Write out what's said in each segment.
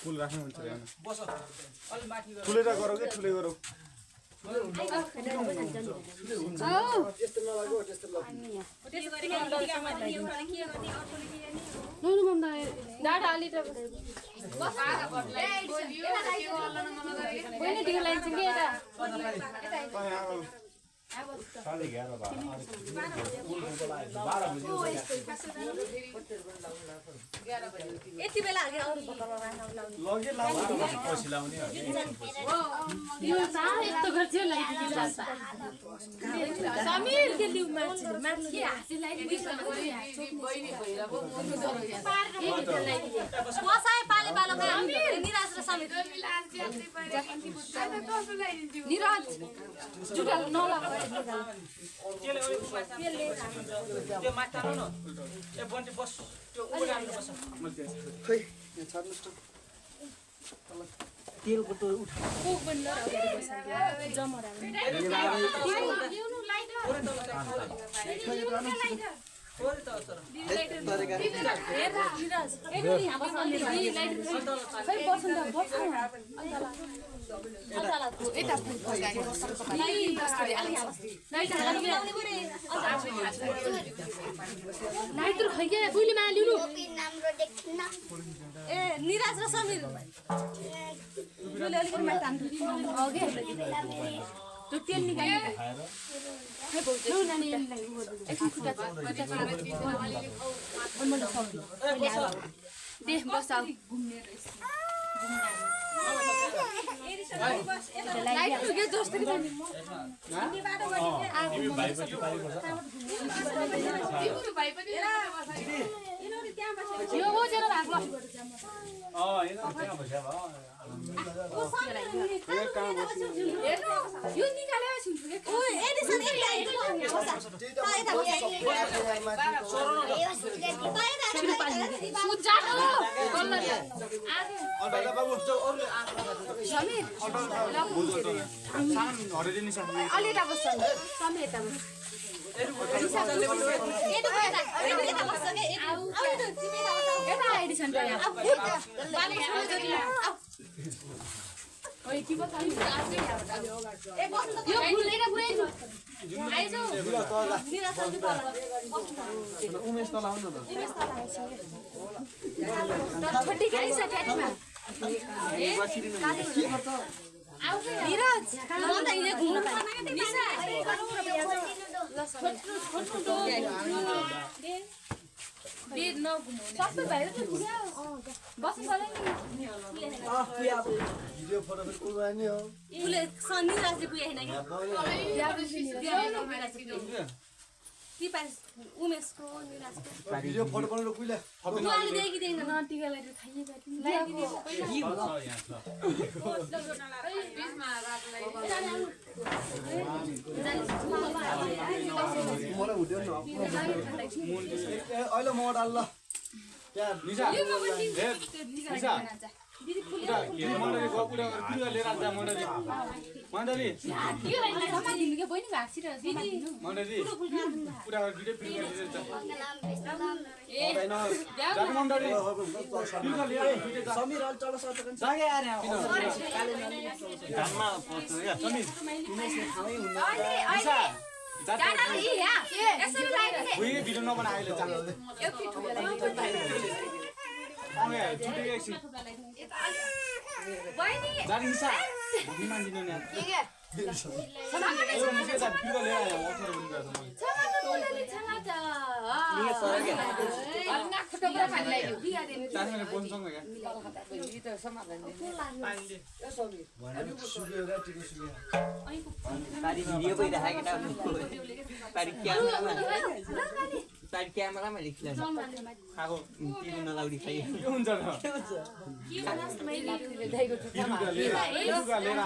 फुल राख्नु हुन्छ हैन बस ठुलेर गरौ के ठुले गरौ त्यस्तो नलागो त्यस्तो साढे 11 यति बेला आगे अरु बोतलमा लाउने लगे लाउने पछि लाउने यो साह्रै यस्तो गर्छ लाइदिन्छ समीर के लिउ मार्छ के हाँसी लाइदिन्छ बहिनी भएर पो मुन्नु जरो बसाए पाले बालको निराज र समीर निराज जुटा नला केले त्यो माथि तान्नु न ए बन्टी बस त्यो उडाल्नु बस खै यहाँ छर्नुस् त तेलको त उठा कोक बन्द अगाडि बसेर जमरा ल्याउनु लाइटर ओरे त सर निराज एनी हाम्रो लाइटर खै बस्नु त बस्नु एता लाइटर खै के बुइले मा ल्याउनु ए निराज र समीर बुइले अलिकति माथि तान्नु अगे त्यो तेल निकाल्नु खै बोल्नु नानी एकछिन खुट्टा देख बस आउ घुम्ने रहेछ लाइट के जस्तो कि हामी बाटो गयो तिमी भाइ पनि पारि पर्छ तिम्रो भाइ पनि इनोले त्यहाँ बस्छ यो हो जेरो भाग ल हैन त्यहाँ बस्या भयो यो निकाले छिन्छु के ओ एडिसन एक लाइट ओइ के बता नि आजै यहाँबाट ए बस्नु त यो भुलेर पुरै आइजौ निरा सब्जी पाला उमेश त लाउनु न उमेश त लाएछ छोटी गाडी छ ट्याटीमा ए आउ निराज नन्दा इले घुम्नु पर्ने के निसा ल छोटो दे न घुम्नु सबै भाइहरु त घुम्या बस चले नि भिडियो फोटो पनि कुल नि हो उले सनी राजले पुगे हैन कि पास उमेशको निराजको भिडियो फोटो बनाउनु कुइले फोटो दुवाले देखि देन न टिका लाइट खाइए बाटी लाइदिने बिचमा रातलाई मलाई हुँदैन न अहिले म डाल्ला त्यहाँ निसा निसा दिदी पुरा के मण्डली गयो पुरा पुरा लिएर आउँछ मण्डली मण्डली यो लाइट समादिनु के बहिनी भाक्सिर दिदी मण्डली पुरा भिडियो फिल्म गरिदिन्छ ए जानु मण्डली पुरा लिएर भिडियो समीर अल चल सर्ट गर्न जागे आरे घाममा पर्छ या समीर उमेशले खामै हुन्न निसा जाना इ या यसरी लाइट उही भिडियो नबना अहिले जानु एक फिट लाइट आउने छुटे एकछिन बहिनी जानु निसा भगिमान दिनु नि के यो निसा जा भिडियो लिएर आयो अथर पनि गर्छ म अन्ना खुट्टा पुरा पानी लाग्यो बिगा दिनु तानेर बोन्सँग क्या यी त समाधान पानीले ए समीर अलिको सुग्यो रातिको सुग्यो तारी भिडियो भइराखेको न तारी क्यामेरामा लेख्ला खाको टिभी नलाउडी खाइ के हुन्छ न के बनास् मैले दाइको भिडियो लिएर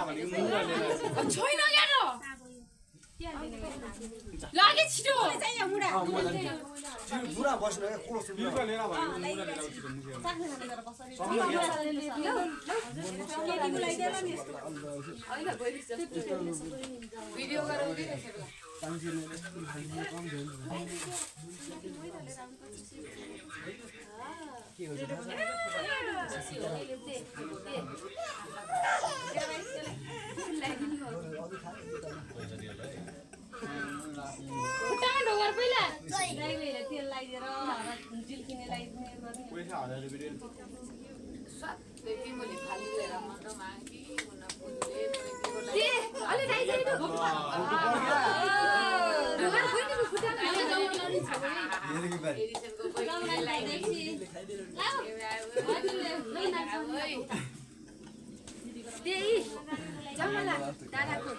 भने मुगा लिएर छैन यार लागे छिटो चाहिँ मुडा पुरा बस्नु के कुलो सुग्यो भिडियो लिएर भने मुगा लिएर आउँछ भिडियो गराउँदै रहेछ के हो खुट्टामा ढोगर पहिला तेल लगाइदिएर जिल्किने लगाइदिने पैसा हालेर भिडियो अलि राइदिएर ढोगर खोइदिनु खुट्टामा त्यही जमला दादाको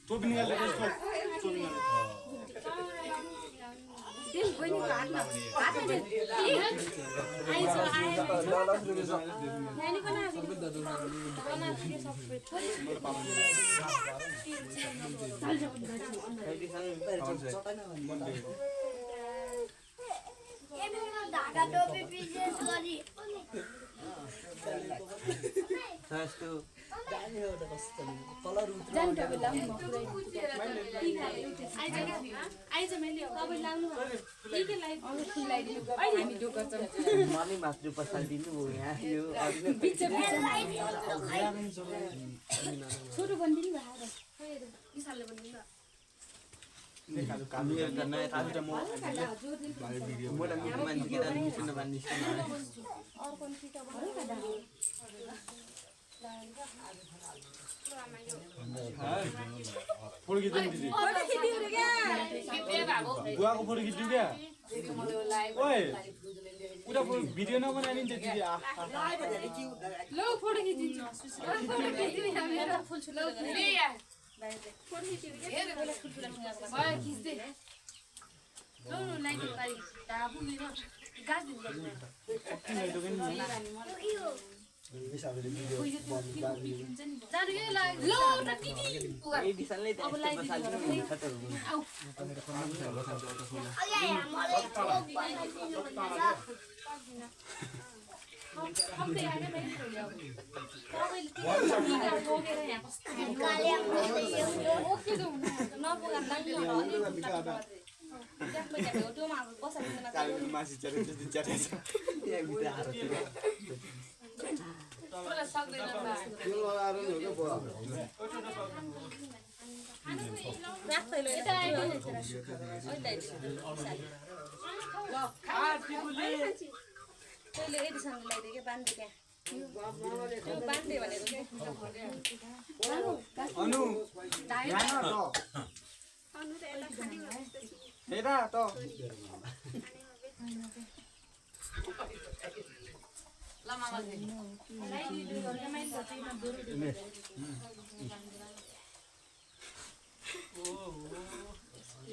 टोपी निकाल्दै धागा टोपी बिजनेस गरी कलर मर्नी मात्र पसालिदिनु हो यहाँ यो छोटो बन्दिनु फोटो खिच्दैन दिदी बुवाको फोटो खिच्नु क्या ओए उता भिडियो नबनाए नि दिदी लो फोटो खिचिदिनु फोटो खिचिदिनु मेरो फुल छुल ले या फोटो खिचिदिनु हेर बेला फुल फुल भयो खिच्दै लो लो लाइट पारी दाबु मेरो गाज दिनु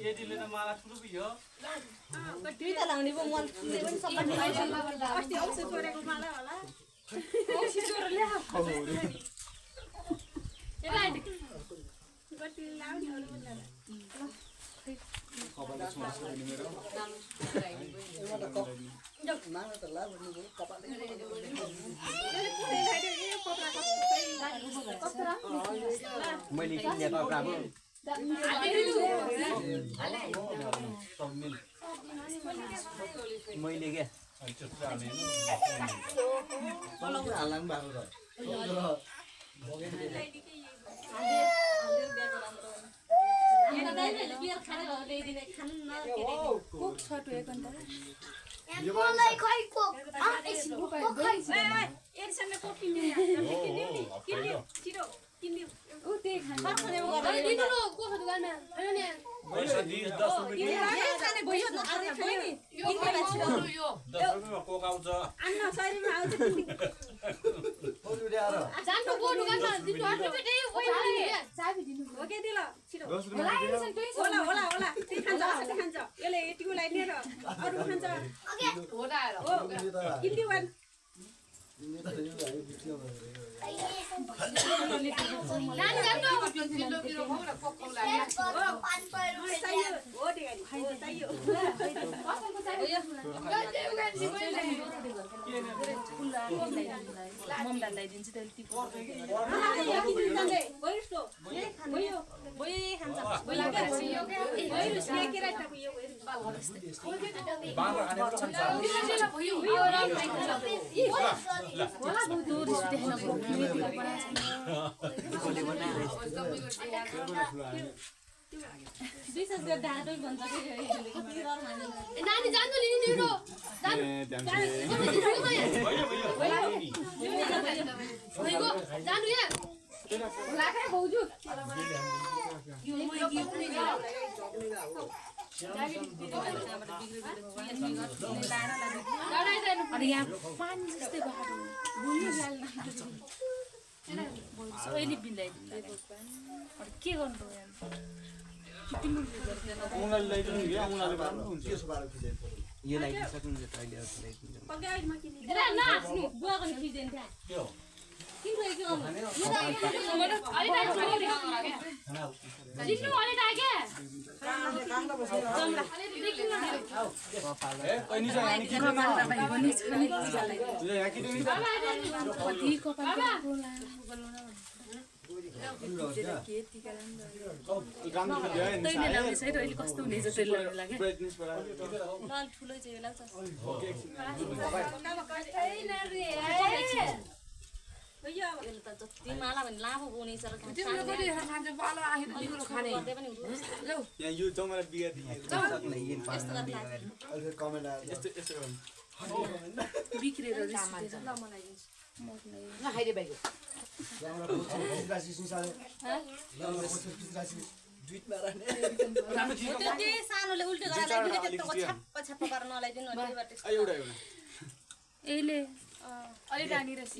केटीले त माला ठुलो पियो दुईटा लाउने पो मन पनि सबै अस्ति औषध छोरेको माला होला औषध छोरेर ल्याऊ एला गति लाउने अरु भन्दा मैले किनेको बाबु मैले के हाल्नु भएको यहाँ दाइले बियर खाने हो ल्याइदिने खानु न के रे कुक छोटो एक अन्त मलाई खै को एरसँग कोक किन्ने किन्ने छिटो किन्ने उ त्यही खाने दिनु न कोको दुकानमा हैन नि पैसा 10 रुपैयाँ खाने भयो न अरे खाने किन्ने छिटो यो 10 रुपैयाँमा कोक आउँछ अन्न शरीरमा आउँछ जान्नु बोर्ड गर्न दिनु हट्नु बेटी चाबी दिनु हो के दिल छिटो दस रुपैयाँ होला त्यही खान्छ असले खान्छ यसले टिकुलाई लिएर अरु खान्छ हो किन्दी वान नानी जान्नु हो दिगानी हो चाहियो मम्मीलाई ल्याइदिन्छु त्यसले टिप नानी जान्नु नि निरो जानु यहाँ लाखा भाउजू अरे यहाँ पानी जस्तै बाटो अहिले बिलाइदिनु के गर्नु उनीहरूले ल्याइदिनु कि उनीहरूले भन्नु हुन्छ यो लागि सक्नुहुन्छ अहिले अर्को ल्याइदिन्छ नाच्नु बुवाको खिच्दैन त्यहाँ कस्तो हुने जति माला भने लामो बोनी छ यो जमरा बिगा बिग्रेर सानोले उल्टो छप्प गरेर नलाइदिनु यहीले अलि डानी रहेछ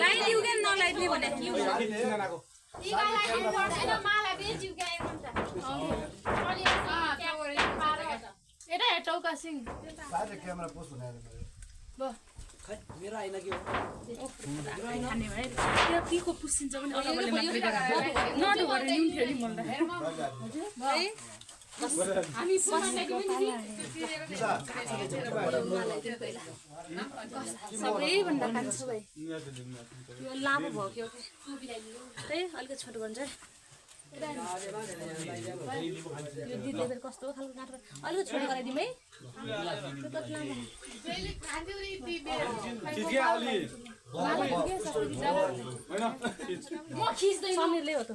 लाइदिउ के नलाइदिने भने एटा टौका सिंह क्यामेरा पोस्ट बनाएर मेरो आइन के हो खाने भए त्यतिको पुसिन्छ पनि अलगले मात्रै नडु गरेर निन्थ्यो नि मलाई है हामी पुसिएको सबैभन्दा कान्छ भाइ यो लामो भयो के त्यही अलिकति छोटो गर्छ यो दिदीले कस्तो खालको काट्छ अलिकति छोटो गराइदिउँ है त्यो कति लामो समीरले हो त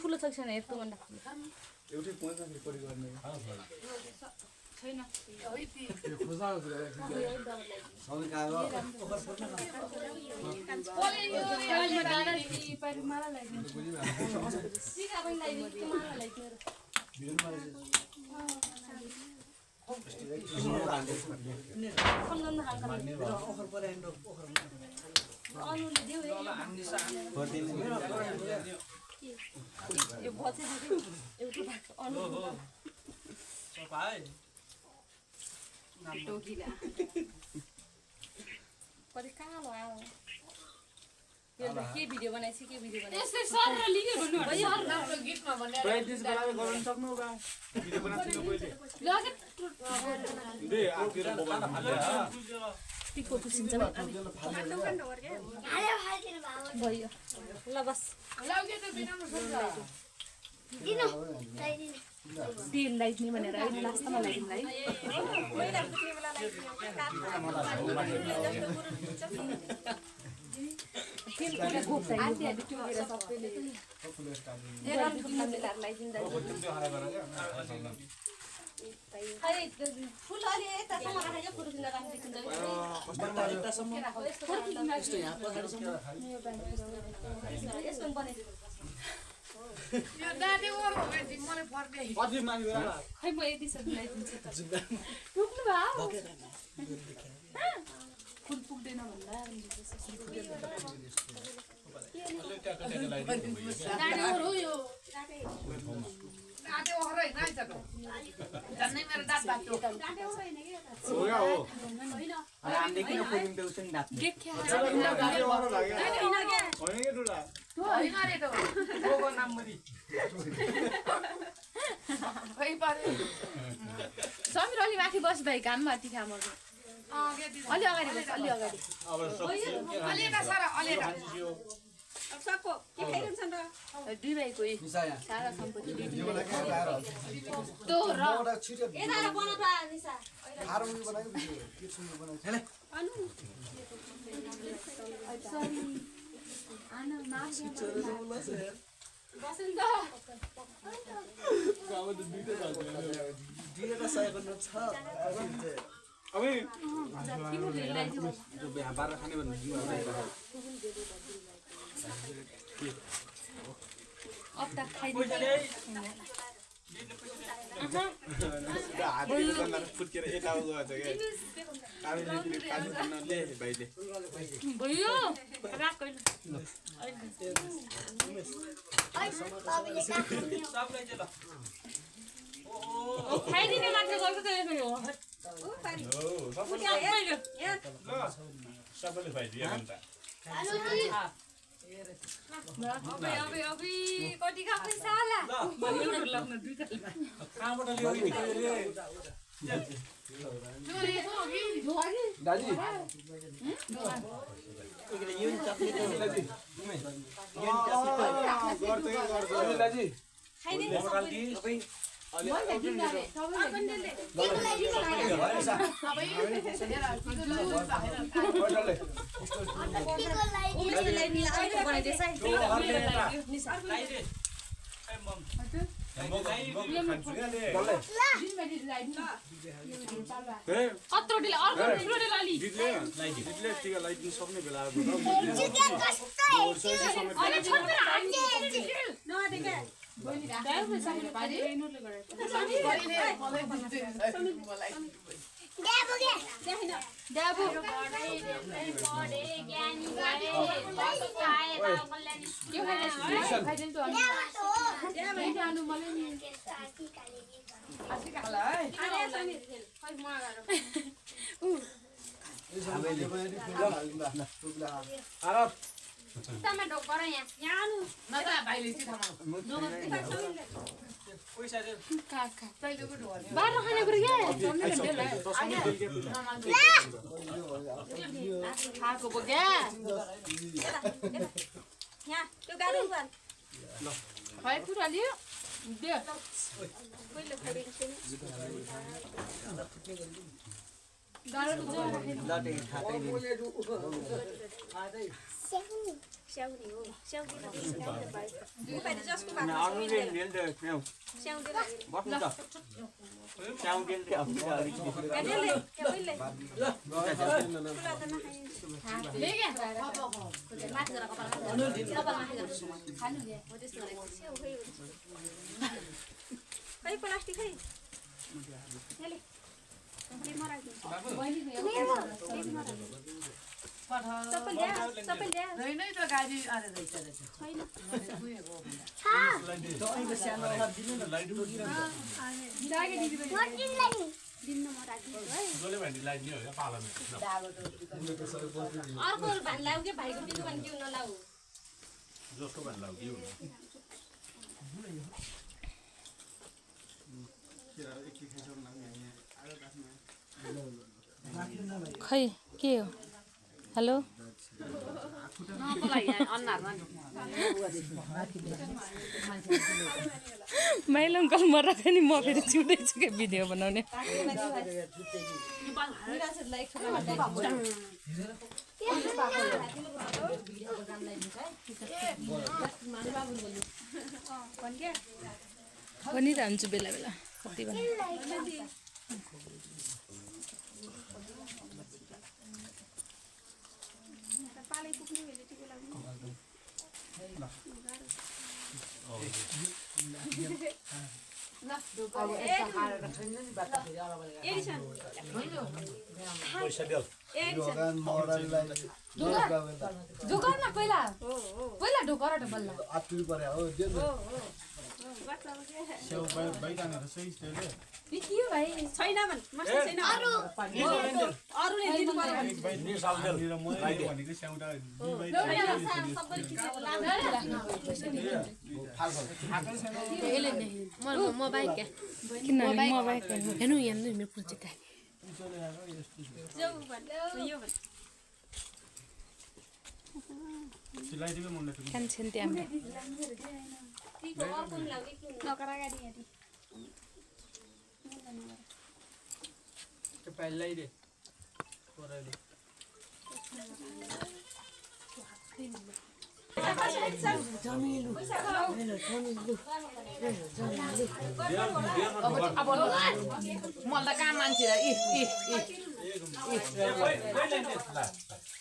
ठुलो छ छैन यस्तो भन्दा एउटै पोइन्टमा रिकर्ड गर्ने छैन यो बचे एउटा कति कालो आयो के भिडियो बनाएछ के भिडियो बनाएछ प्र्याक्टिस गराएर गर्न सक्नु बा भिडियो बनाउँछु पहिले टिको पुसिन्छ भयो ल बस तेल लाइदिने भनेर अहिले लास्टमा लाइदिनु तेल पुरा घोप्छ सबैले फुल अलि यतासम्म राखेको फुरुकिँदा राखिदिन्छ यसमा बनाइदिनु खै म यति सब लाइदिन्छु त फुल पुग्दैन भन्दा हामीले किन पुरिम देउछन् नि दात समीर अलि माथि बस भाइ घाम माथि खामर्नु अलि अगाडि बस अलि अगाडि अब सबको के खाइरहन्छन् र दुई भाइको सारा सम्पत्ति तो र यता बना त निसा अनु बसन्त बाह्र खाने भन्नु अब त खाइ फुत्केर यता गएको भाइले भयो राख कहिले सबलाई चाहिँ ल खाइदिने मात्र गर्छ त यो सबैले भाइदियो भन्छ अबे कति खा पैसा होला कहाँबाट ल्यायो नि दाजी यो चक्लेट दाजी सक्ने बेला पैसा बाह्र खाने कुरो खाएको पो क्या यहाँ त्यो गाडी उहाँ खै कुरा लियो दे पहिले खोलेको स्याउनी हो स्याउनी जसको खै प्लास्टिक खै अर्को भान लाउ के भाइको दिनु भने के नलाउ जस्तो भन्न लाग्यो खै के हो हेलो माइल अङ्कल मराएको नि म फेरि छुट्टैछु क्या भिडियो बनाउने पनि जान्छु बेला बेला कति बेला पालै पुग्ने भेले टिको लाग्नु एडिसन पैसा देऊ एडिसन दोकान मौरालीलाई ढोकर न पहिला पहिला ढोकर बल्ल आत्तिनु पर्यो हो दे न बच्चा सेउ बैगाने त सही त्यसले बिकियो भाइ छैन भन् मस्त छैन अरूले दिनु पर्यो नि साल देऊ र म भनेको स्याउडा म बाइक किन म बाइक हेर्नु यहाँ मेरो प्रोजेक्ट जाऊ भन् यो भन् सिलाइदिएको मुन्ने थियो टेन्सन त्यहाँ तिको अर्को लागि नकरा गाडी गाडी त्यो पहिल्यै दे कोराले मलाई त काम मान्छे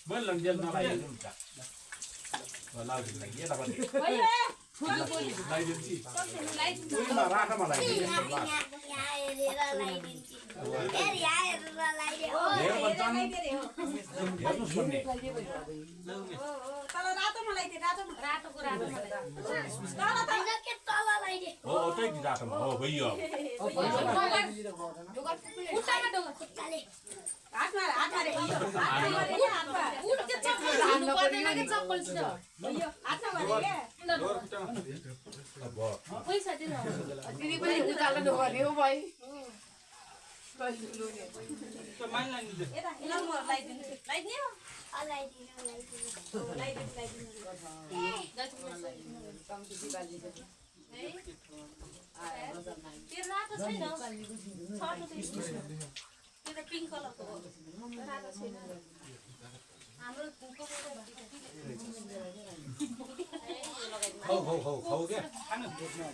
मैले लन्जेल नलाइदिनु हुन्छ लाउदिनु लागि यता पनि लाइदिन्छु उनीमा राख मलाई हेर्नुहोस् भन्ने तल रातो मलाई दे रातोको रातो हो त्यही राखमा हो भइयो हातमा हातमा रे चप्पल छ हातमा गरे पैसा दिनु दिदी पनि उचाल्नु नगर्ने हो भाइ त्यो मान्ला नि यता ल म लाइदिनु त्यो रातो छैन त्यो त पिङ्क कलरको हो रातो छैन हाम्रो खाऊ क्या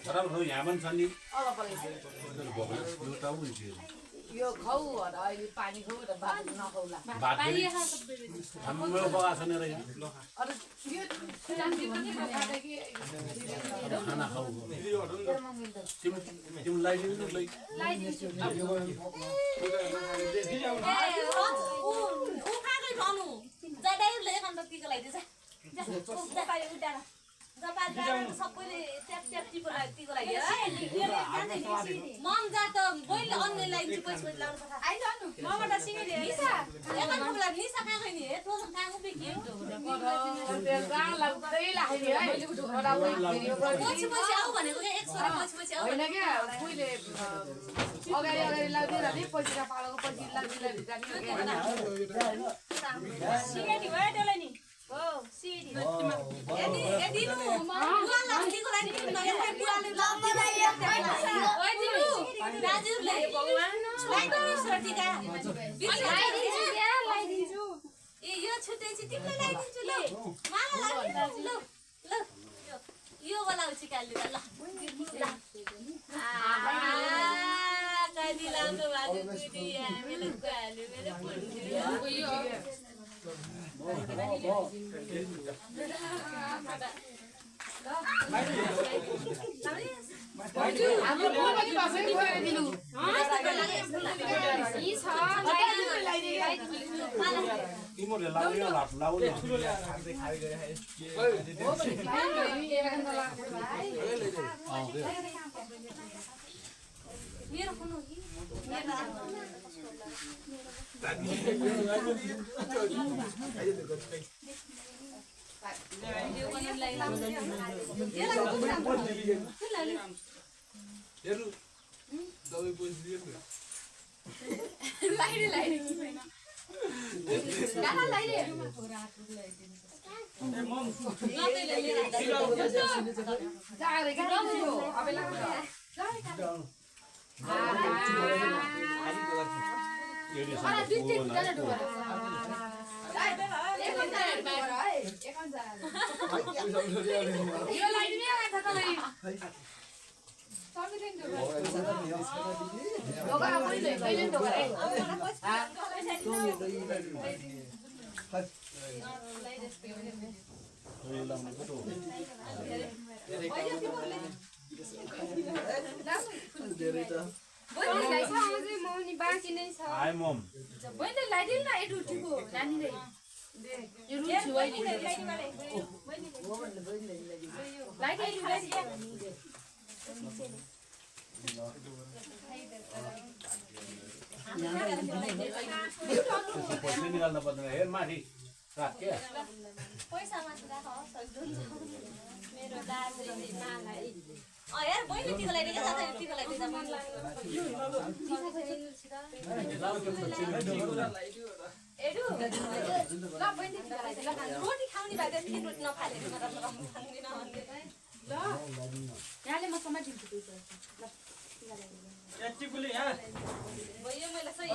खराब खाऊ यहाँ पनि छ नि यो खाऊ होला अहिले पानी खाऊ र भात नखाउला भात हाम्रो बगा छ नि रहेछ अरू यो चान्दी पनि खाँदा कि खाना खाऊ तिमी लाइदिनु लै ऊ खाकै खानु जाडै लेख अन्त टिको लगाइदिन्छ जपाले उडाएर जपाले सबैले ट्याप ट्याप टिको लगाइदियो मन जा त मैले अन्य लाइदिन्छु पैसा लाउनु पर्छ आइजानु मबाट सिँगै निसा एकान खोला निसा खाकै नि हे तँ खाएको बिकियो गाँ लाग्दै लाग्ने है पछि आऊ भनेको के 100 पछि आऊ होइन क्या कोहीले अगाडि अगाडि लाग्दैन नि पछि पालोको पछि लाग्दै जाने सिँगै भयो त्यसलाई नि हो सिडी ए दिनु बुवा लाग्दिको लागि नयाँ बुवाले लाउँदै ओइ दिनु दाजुले भगवान लाइदिनु सरटिका लाइदिन्छु ए यो छुट्टै चाहिँ तिमीलाई लाइदिन्छु ल मलाई लाइदिन्छु ल यो वाला उछि काल्ले ल कति लाम्रो बाजु कुटी हामीले काल्ले मेरो पुल्यो यो हाम्रो पनि बसेको दिनु तिमीले लाउनु लाउनु मेरो फोन कि धेरै पैसा निकाल्नु पर्दैन हेर माथि राख के पैसा माथि राख मेरो दाजुले मालाई यार बहिनी टिका लगाइदिए साथै टिका लगाइदिए एडु ल बहिनी टिका लगाइदिए रोटी खाउने भए त्यसले रोटी नखाले मतलब खाँदिन भन्दै ल यहाँले म समाज दिन्छु पैसा ल टिका लगाइदिए टिकुली यहाँ भयो मैले सही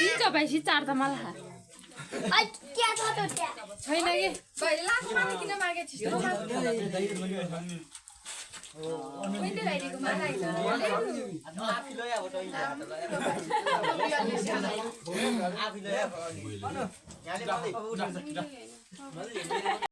दिन्छ भाइसी चार त मलाई छैन कि किन मागे यहाँ